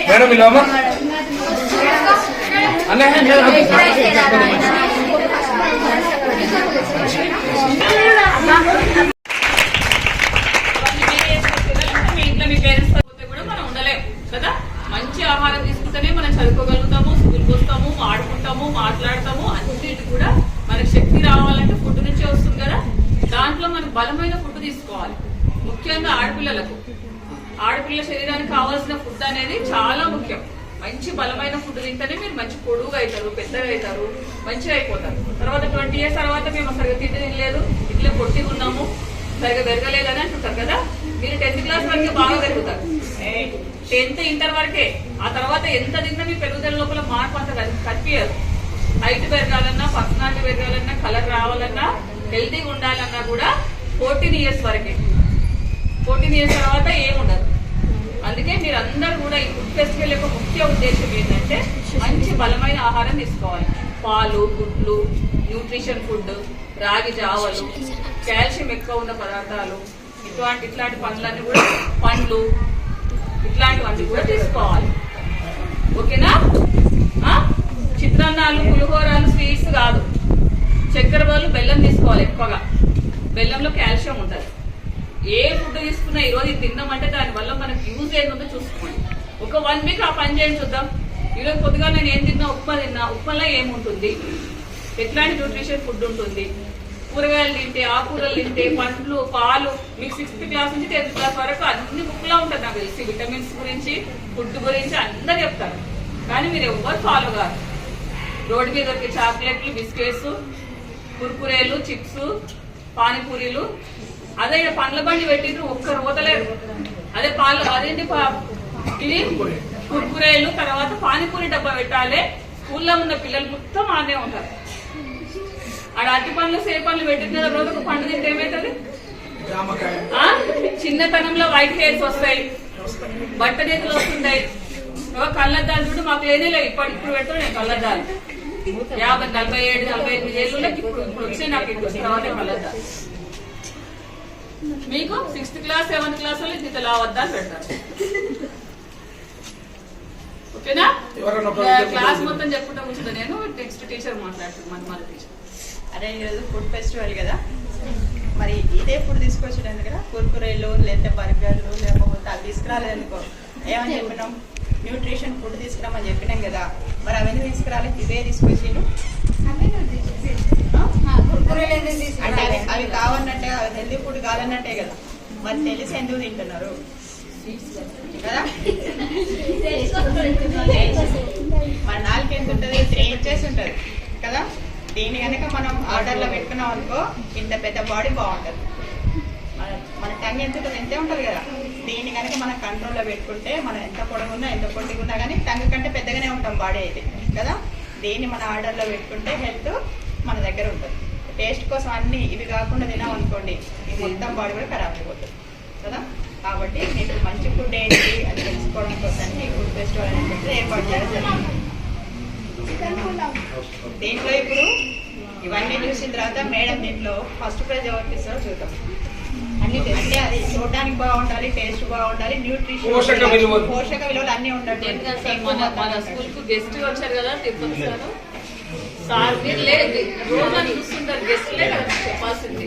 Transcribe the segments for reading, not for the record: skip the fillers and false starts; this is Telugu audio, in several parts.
మేడం ఇలా అన్న మంచి ఆహారం తీసుకుంటేనే మనం చదువుకోగలుగుతాము, స్కూల్కి వస్తాము, ఆడుకుంటాము, మాట్లాడతాము. అన్నిటి కూడా మనకు శక్తి రావాలంటే ఫుడ్ నుంచే వస్తుంది కదా. దాంట్లో మనకు బలమైన ఫుడ్ తీసుకోవాలి. ముఖ్యంగా ఆడపిల్ల శరీరానికి కావాల్సిన ఫుడ్ అనేది చాలా ముఖ్యం. మంచి బలమైన ఫుడ్ తింటేనే మీరు మంచి పొడుగుగా అవుతారు, పెద్దగా అవుతారు, మంచిగా అయిపోతారు. తర్వాత 20 years తర్వాత మేము సరిగ్గా తినలేదు, ఇట్లే పొట్టిగా ఉన్నాము, సరిగ్గా పెరగలేదని అంటుంటారు కదా. మీరు 10th class వరకే బాగా పెరుగుతారు, 10th ఇంటర్ వరకే. ఆ తర్వాత ఎంత తిన్నా మీ పెరుగుదల లోపల మార్పు అంత కనిపించదు. హైట్ పెరగాలన్నా, పర్సనాలిటీ పెరగాలన్నా, కలర్ రావాలన్నా, హెల్తీగా ఉండాలన్నా కూడా 14 years వరకే. 14 years తర్వాత ఏముండదు. అందుకే మీరు అందరూ కూడా ఈ ఫుడ్ ఫెస్టివల్ యొక్క ముఖ్య ఉద్దేశం ఏంటంటే మంచి బలమైన ఆహారం తీసుకోవాలి. పాలు, గుడ్లు, న్యూట్రిషన్ ఫుడ్, రాగి జావలు, కాల్షియం ఎక్కువ ఉన్న పదార్థాలు, ఇట్లాంటి పండ్లన్నీ కూడా, పండ్లు ఇట్లాంటివన్నీ కూడా తీసుకోవాలి. ఓకేనా? చిత్రాన్నాలు, పులిహోరాలు, స్వీట్స్ కాదు. చక్కెర బదులు బెల్లం తీసుకోవాలి. ఎక్కువగా బెల్లంలో కాల్షియం ఉంటుంది. ఏ ఫుడ్ తీసుకున్నా ఈరోజు ఇది తిన్నామంటే దానివల్ల మనకు యూజ్ ఏందో చూసుకోండి. ఒక 1 week ఆ పని చేయండి, చూద్దాం. ఈరోజు కొద్దిగా నేను ఏం తిన్నా, ఉప్మా తిన్నా, ఉప్మాలో ఏముంటుంది, ఎట్లాంటి న్యూట్రిషన్ ఫుడ్ ఉంటుంది, కూరగాయలు తింటే, ఆకుకూరలు తింటే, పండ్లు, పాలు. మీకు 6th class నుంచి 10th class వరకు అన్ని బుక్లా ఉంటుంది నాకు తెలిసి. విటమిన్స్ గురించి, ఫుడ్ గురించి అందరు చెప్తారు, కానీ మీరు ఎవ్వరు ఫాలో కాదు. రోడ్డు మీద దొరికే చాక్లెట్లు, బిస్కెట్స్, కుర్కురేలు, చిప్స్, పానీపూరీలు. అదే పండ్ల బండి పెట్టిండ్రు, ఒక్కరు పోతలేరు. అదే అదేంటి ఇది కుర్కురేలు, తర్వాత పానీపూరి డబ్బా పెట్టాలి. స్కూల్లో ఉన్న పిల్లలు మొత్తం ఆనే ఉంటారు. ఆడ అట్టి పండ్లు, సేపు పండ్లు పెట్టిన రోజు ఒక పండు తింటే ఏమవుతుంది? చిన్నతనంలో వైట్ హెయిర్స్ వస్తాయి, బట్ట చేతులు వస్తుంటాయి. కళ్ళద్దాలు చూడు, మాకు లేనే ఇప్పుడు పెడతాడు నేను కళ్ళద్దాలు. 50, 47, 48 ఏళ్ళకి ఇప్పుడు వచ్చాయి నాకు. ఇప్పుడు తర్వాత కళ్ళద్దాలు. మీకు 6th class, 7th class వాళ్ళు ఇంత లావద్దాలు పెడతారు. ఓకేనా? క్లాస్ మొత్తం చెప్పుకుంటా కూర్చుంటా నేను. నెక్స్ట్ టీచర్ మాట్లాడుతున్నాను, మన టీచర్. అదే ఈరోజు ఫుడ్ ఫెస్టివల్ కదా, మరి ఇదే ఫుడ్ తీసుకొచ్చేటందుకు కదా, కుర్కురేలు లేకపోతే బర్గర్లు లేకపోతే అవి తీసుకురాలేదనుకో, ఏమని చెప్పినాం? న్యూట్రిషన్ ఫుడ్ తీసుకురామని చెప్పినాం కదా. మరి అవన్నీ తీసుకురాలి, ఇవే తీసుకొచ్చిండు. అంటే అవి కావాలంటే, అవి హెల్తీ ఫుడ్ కావాలన్నట్టే కదా. మరి తెలిసి ఎందుకు తింటున్నారు కదా? మన 4 ఎంత ఉంటుంది? 3 inches ఉంటుంది కదా. దీన్ని కనుక మనం ఆర్డర్లో పెట్టుకున్నాం అనుకో, ఇంత పెద్ద బాడీ బాగుంటుంది. మన టంగ్ ఎంత ఉంటుంది? ఎంతే ఉంటుంది కదా. దీన్ని కనుక మనం కంట్రోల్లో పెట్టుకుంటే, మనం ఎంత పొడవున్నా, ఎంత పొట్టిగున్నా కానీ టంగ్ కంటే పెద్దగానే ఉంటాం బాడీ అయితే కదా. దీన్ని మన ఆర్డర్లో పెట్టుకుంటే హెల్త్ మన దగ్గర ఉంటుంది. టేస్ట్ కోసం అన్ని ఇవి కాకుండా తినాం అనుకోండి, ఈ మొత్తం బాడీ కూడా ఖరాబ్ అయిపోతుంది కదా. కాబట్టి మీకు మంచి ఫుడ్ ఏంటి అని తెలుసుకోవడం కోసం ఈ ఫుడ్ ఫెస్టివల్ అనేది ఏర్పాటు చేయడం జరిగింది. దీంట్లో ఇప్పుడు ఇవన్నీ చూసిన తర్వాత మేడం దీంట్లో ఫస్ట్ ప్రైజ్ ఎవరికి ఇస్తారో చూద్దాం. అన్ని అంటే అది చూడడానికి బాగుండాలి, టేస్ట్ బాగుండాలి, న్యూట్రిషన్, పోషక విలువలు అన్ని ఉండాలి. మన స్కూల్ కు గెస్ట్ వచ్చారు కదా, తిరుపతి సార్ మీరు లేదు రోజు అని చూస్తుంటారు. గెస్ట్ లే కదా చెప్పాల్సింది.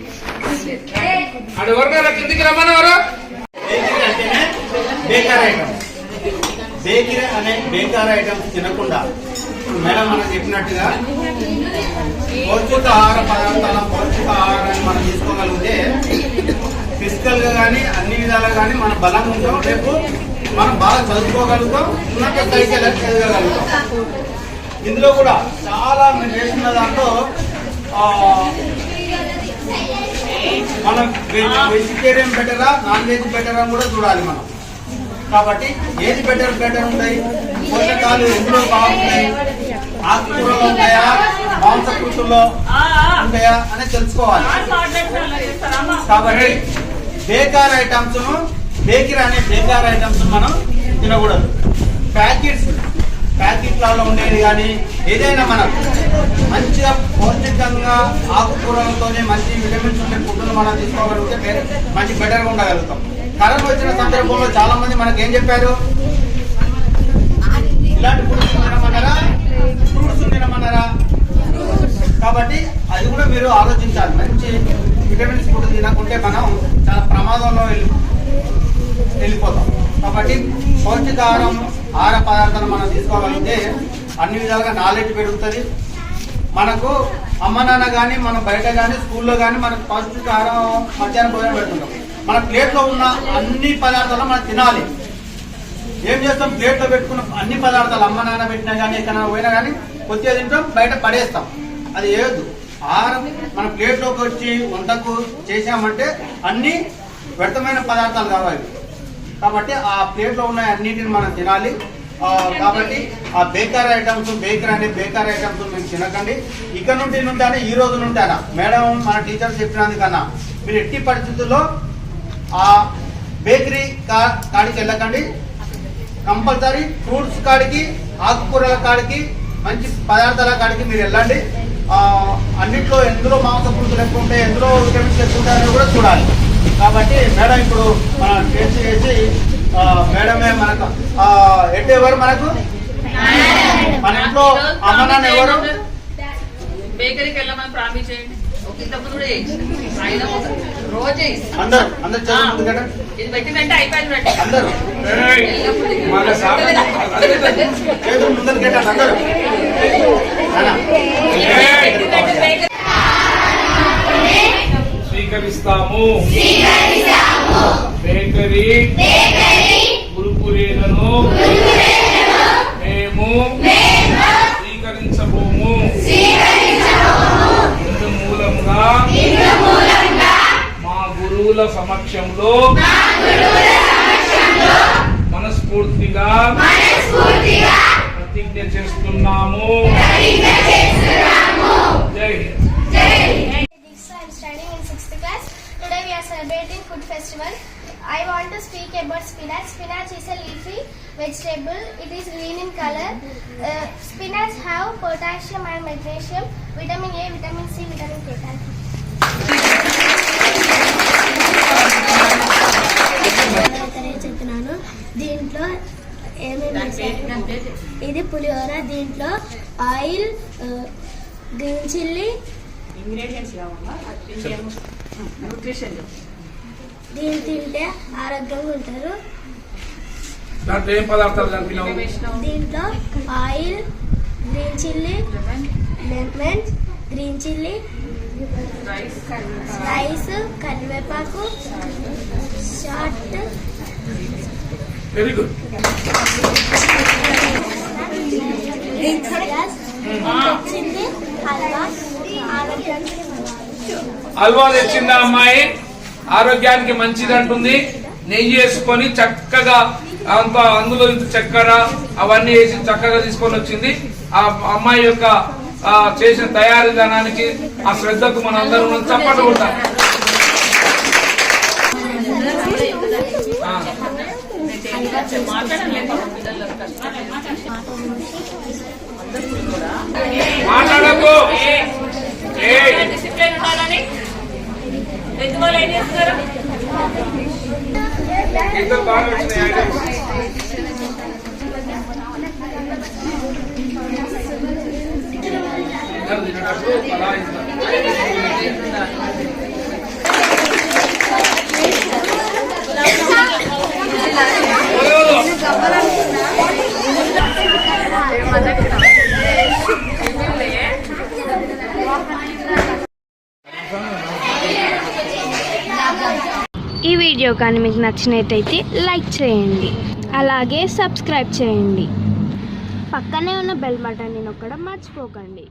బేకరీ అనే బేకార్ ఐటమ్స్ తినకుండా మేడం మనం చెప్పినట్టుగా పౌష్టిక ఆహార పదార్థాల పౌష్టిక ఆహారాన్ని మనం తీసుకోగలిగితే ఫిజికల్ గా కానీ అన్ని విధాలుగా కానీ మనం బలంగా ఉంటాం. రేపు మనం బాగా చదువుకోగలుగుతాం, ఉన్నత స్థాయికి ఎదగలుగుతాం. ఇందులో కూడా చాలా మేము చేస్తున్న దాంట్లో మనం వెజిటేరియన్ బెటరా, నాన్ వెజ్ బెటరా కూడా చూడాలి మనం. కాబట్టి ఏది బెటర్ ఉంటాయి, పోషకాలు ఎందులో బాగుంటాయి, ఆకుకూరలో ఉంటాయా, మాంసకృతుల్లో ఉంటాయా అని తెలుసుకోవాలి. కాబట్టి బేకార్ ఐటమ్స్, బేకరీ అనే బేకార్ ఐటమ్స్ మనం తినకూడదు. ప్యాకెట్లలో ఉండేది కానీ ఏదైనా మనం మంచిగా పౌష్టికంగా ఆకుకూరలతోనే మంచి విటమిన్స్ ఉండే ఫుడ్ను మనం తీసుకోగలిగితే మంచి బెటర్గా ఉండగలుగుతాం. కరోనా వచ్చిన సందర్భంలో చాలా మంది మనకి ఏం చెప్పారు, ఇలాంటి ఫుడ్స్ తినమన్నారా, ఫ్రూట్స్ తినమన్నారా? కాబట్టి అది కూడా మీరు ఆలోచించాలి. మంచి విటమిన్స్ ఫుడ్ తినకుంటే మనం చాలా ప్రమాదంలో వెళ్ళిపోతాం. కాబట్టి పౌష్టికాహారం ఆహార పదార్థాలు మనం తీసుకోగలిగితే అన్ని విధాలుగా నాలెడ్జ్ పెరుగుతుంది. మనకు అమ్మ నాన్న కానీ మనం బయట కానీ స్కూల్లో కానీ మనకు పౌష్టికాహారం మధ్యాహ్నం భోజనం పెడుతుంటాం. మన ప్లేట్లో ఉన్న అన్ని పదార్థాలు మనం తినాలి. ఏం చేస్తాం, ప్లేట్లో పెట్టుకున్న అన్ని పదార్థాలు అమ్మ నాన్న పెట్టినా కానీ ఎక్కడ పోయినా కానీ కొద్దిగా తింటాం, బయట పడేస్తాం. అది ఏదు ఆహారం మన ప్లేట్లోకి వచ్చి వంటకు చేసామంటే అన్ని వ్యర్థమైన పదార్థాలు కావాలి. కాబట్టి ఆ ప్లేట్లో ఉన్న అన్నిటిని మనం తినాలి. కాబట్టి ఆ బేకరీ ఐటమ్స్ బేకరీ ఐటమ్స్ మీరు తినకండి. ఇక్కడ నుండి ఈ రోజు నుండి మేడం మన టీచర్స్ చెప్పినందుకన్నా మీరు ఎట్టి పరిస్థితుల్లో ఆ బేకరీ కాడికి వెళ్ళకండి. కంపల్సరీ ఫ్రూట్స్ కాడికి, ఆకుకూరల కాడికి, మంచి పదార్థాల కాడికి మీరు వెళ్ళండి. అన్నిట్లో ఎందులో మాంసకృతులు ఎక్కువ ఉంటాయి, ఎందులో విటమిన్స్ ఎక్కువ ఉంటాయని కూడా చూడాలి. కాబట్టి మేడం ఇప్పుడు మనం టేస్ట్ చేసి మేడమే మనకు ఎటు ఎవరు మనకు మన ఇంట్లో అమ్మ నాన్న ఎవరు బేకరీకి వెళ్ళమని ప్రామిస్ చేయండి. ఇంతకుముందు కూడా రోజే అందరు చదువుతుంది కదా, ఇది పెట్టిందంటే అయిపోయింది. అందరూ ముందరు కేటారు అందరూ స్వీకరిస్తాము. బేకరీ కురుకురేలను మేము స్వీకరించబోము. ఇందు మూలంగా మా గురువుల సమక్షంలో మనస్ఫూర్తిగా ప్రతిజ్ఞ చేస్తున్నాము. జై Hind. I'm studying in 6th class. Today we are celebrating food festival. I want to speak about spinach. Spinach is a leafy vegetable. It is green in color. Spinach have potassium and magnesium, vitamin A, vitamin C, vitamin K. Thank you. చెప్తున్నాను. దీంట్లో ఏమేమి ఇది పులిహోర. దీంట్లో ఆయిల్, గ్రీన్ చిల్లీ, ఇంగ్రీడియంట్స్ కావాలా, న్యూట్రిషన్ దీన్ని తింటే ఆరోగ్యంగా ఉంటారు. దాంట్లో ఏం పదార్థాలు కలిపినావు? దీంట్లో oil, green chilli, lemon, green chilli, rice, కరివేపాకు, salt. Very good. Chilli halwa ఆరోగ్యానికి హల్వా తెచ్చిందా అమ్మాయి? ఆరోగ్యానికి మంచిది అంటుంది. నెయ్యి వేసుకొని చక్కగా అందులో చక్కెర అవన్నీ వేసి చక్కగా తీసుకొని వచ్చింది. ఆ అమ్మాయి యొక్క చేసిన తయారీ విధానానికి, ఆ శ్రద్ధకు మన అందరం చప్పట్లు కొట్టాలి. మాట్లాడకు. డిసిప్లిన్ ఉండాలని పెద్దవాళ్ళు ఏం చేస్తున్నారు? ఇద్దరు బాగా వచ్చినాయి ఐటమ్స్. తినేటప్పుడు అలా ఈ వీడియో కానీ మీకు నచ్చినట్టయితే లైక్ చేయండి, అలాగే సబ్స్క్రైబ్ చేయండి. పక్కనే ఉన్న బెల్ బటన్ని నొక్కడం మర్చిపోకండి.